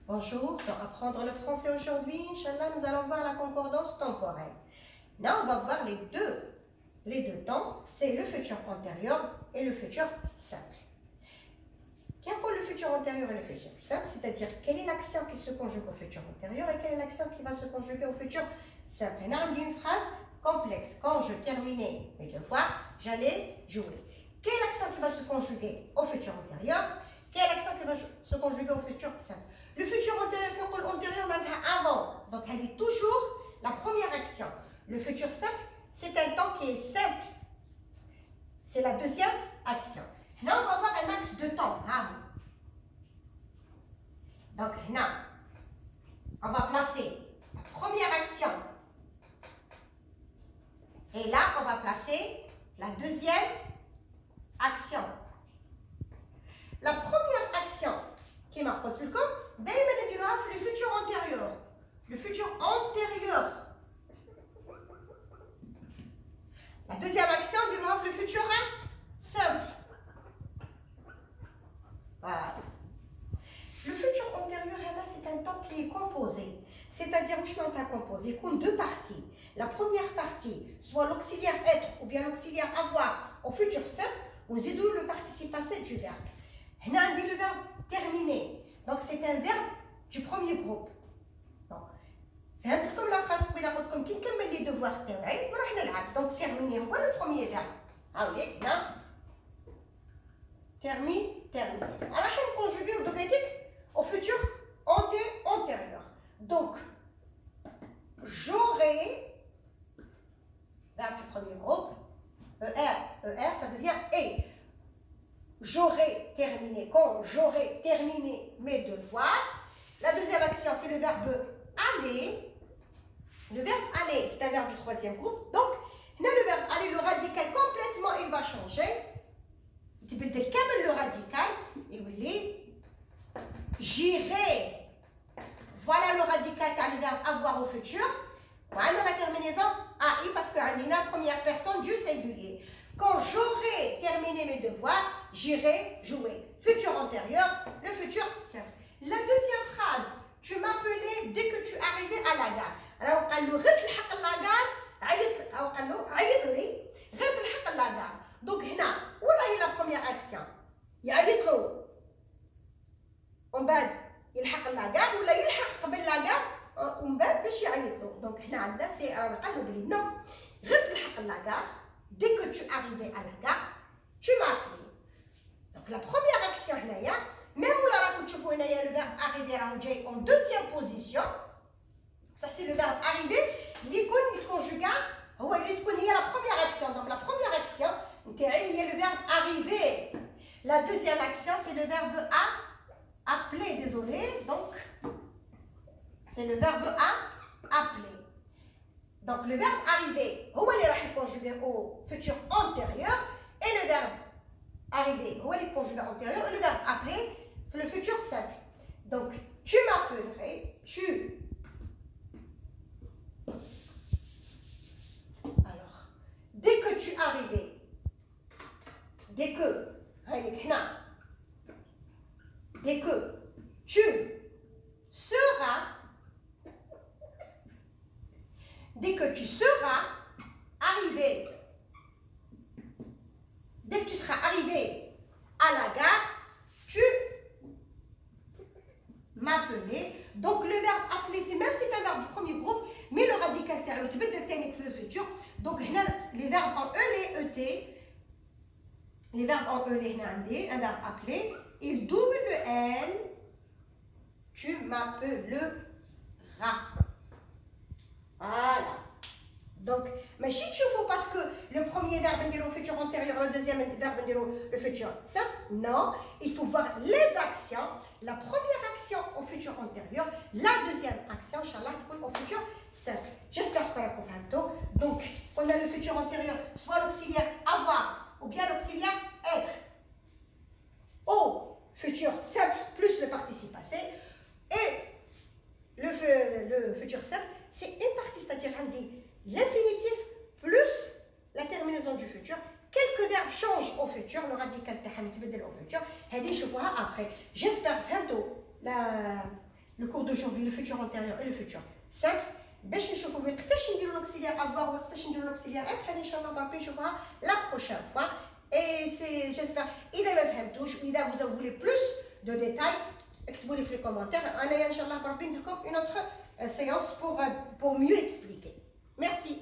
Bonjour, pour apprendre le français aujourd'hui, Inch'Allah, nous allons voir la concordance temporelle. Là, on va voir les deux temps, c'est le futur antérieur et le futur simple. Qu'est-ce que le futur antérieur et le futur simple? C'est-à-dire, quelle est l'action qui se conjugue au futur antérieur et quelle est l'action qui va se conjuguer au futur simple. Et là, on dit une phrase complexe. Quand je terminais mes devoirs, j'allais jouer. Quelle est l'action qui va se conjuguer au futur antérieur? Quelle est l'action qui va se conjuguer au futur simple? Le futur antérieur, avant. Donc, elle est toujours la première action. Le futur simple, c'est un temps qui est simple. C'est la deuxième action. Là, on va voir un axe de temps. Donc, là, on va placer la première action. Et là, on va placer la deuxième action. La première action qui marque le code, le futur antérieur. Le futur antérieur. La deuxième action, le futur simple. Voilà. Le futur antérieur, c'est un temps qui est composé. C'est-à-dire, je m'entends composé, il compte deux parties. La première partie, soit l'auxiliaire être ou bien l'auxiliaire avoir au futur simple, ou le participe passé du verbe. On a dit le verbe terminer. Donc, c'est un verbe du premier groupe. C'est un peu comme la phrase où il a comme qui met les devoirs terminer. Donc, terminer, voilà le premier verbe. Ah oui, là. Termine. Alors, on va conjuguer au futur antérieur. Donc, j'aurai, verbe du premier groupe, ER, ça devient et. J'aurai terminé, quand j'aurai terminé mes devoirs. La deuxième action, c'est le verbe aller. Le verbe aller, c'est un verbe du troisième groupe. Donc, le verbe aller, le radical complètement, il va changer. Le radical, et vous voyez, j'irai. Voilà le radical car le verbe avoir au futur. Voilà la terminaison AI parce que c'est la première personne du singulier. Quand j'aurai terminé mes devoirs, j'irai jouer. Futur antérieur, le futur simple. La deuxième phrase, tu m'appelais dès que tu arrivais à la gare. Alors, قال له غير تلحق la gare, قال له عيط لي غير تلحق la gare. Donc هنا ولا هي la première action. يعيط له ومن بعد يلحق la gare ولا يلحق قبل la gare ومن بعد باش يعيط له. Donc هنا عندنا سي قال له بلي نو غير تلحق la gare. Dès que tu arrivais à la gare, tu m'as appelé. Donc la première action, même où tu vois le verbe arriver en deuxième position, ça c'est le verbe arriver, l'icône conjugal, il y a la première action. Donc la première action, il y a le verbe arriver. La deuxième action, c'est le verbe appeler, désolé. Donc, c'est le verbe appeler. Donc, le verbe arriver, il est conjugué au futur antérieur. Et le verbe arriver, il est conjugué antérieur. Et le verbe appeler, c'est le futur simple. Donc, tu m'appellerais, tu. Alors, dès que tu arrivais, dès que tu seras, dès que tu seras arrivé, dès que tu seras arrivé à la gare, tu m'appelais. Donc le verbe appeler, c'est même si c'est un verbe du premier groupe, mais le radical tu peux le technique le futur. Donc les verbes en E, les ET, les verbes en E, les un verbe appeler, il double le N, tu m'appelleras. Voilà. Donc, mais si tu fais parce que le premier verbe est au futur antérieur, le deuxième verbe est le futur simple, non, il faut voir les actions. La première action au futur antérieur, la deuxième action, Inch'Allah, au futur simple. J'espère que vous avez compris. Donc, on a le futur antérieur, soit l'auxiliaire avoir ou bien l'auxiliaire être. Au futur simple plus le participe passé et le futur simple, c'est une partie, c'est-à-dire on dit l'infinitif plus la terminaison du futur. Quelques verbes changent au futur, le radical تاعها يتبدل au futur. هذه نشوفوها après. J'espère فهمتوا le cours d'aujourd'hui, le futur antérieur et le futur simple. باش نشوفوا وقتاش نديروا l'auxiliaire avoir وقتاش نديروا l'auxiliaire être ان شاء الله بربي نشوفوها la prochaine fois. Et c'est, j'espère, إذا ما فهمتوش وإذا vous voulez plus de détails, اكتبوا لي في les commentaires. أنا إن شاء الله بربي ندير لكم une autre séance pour mieux expliquer. Merci.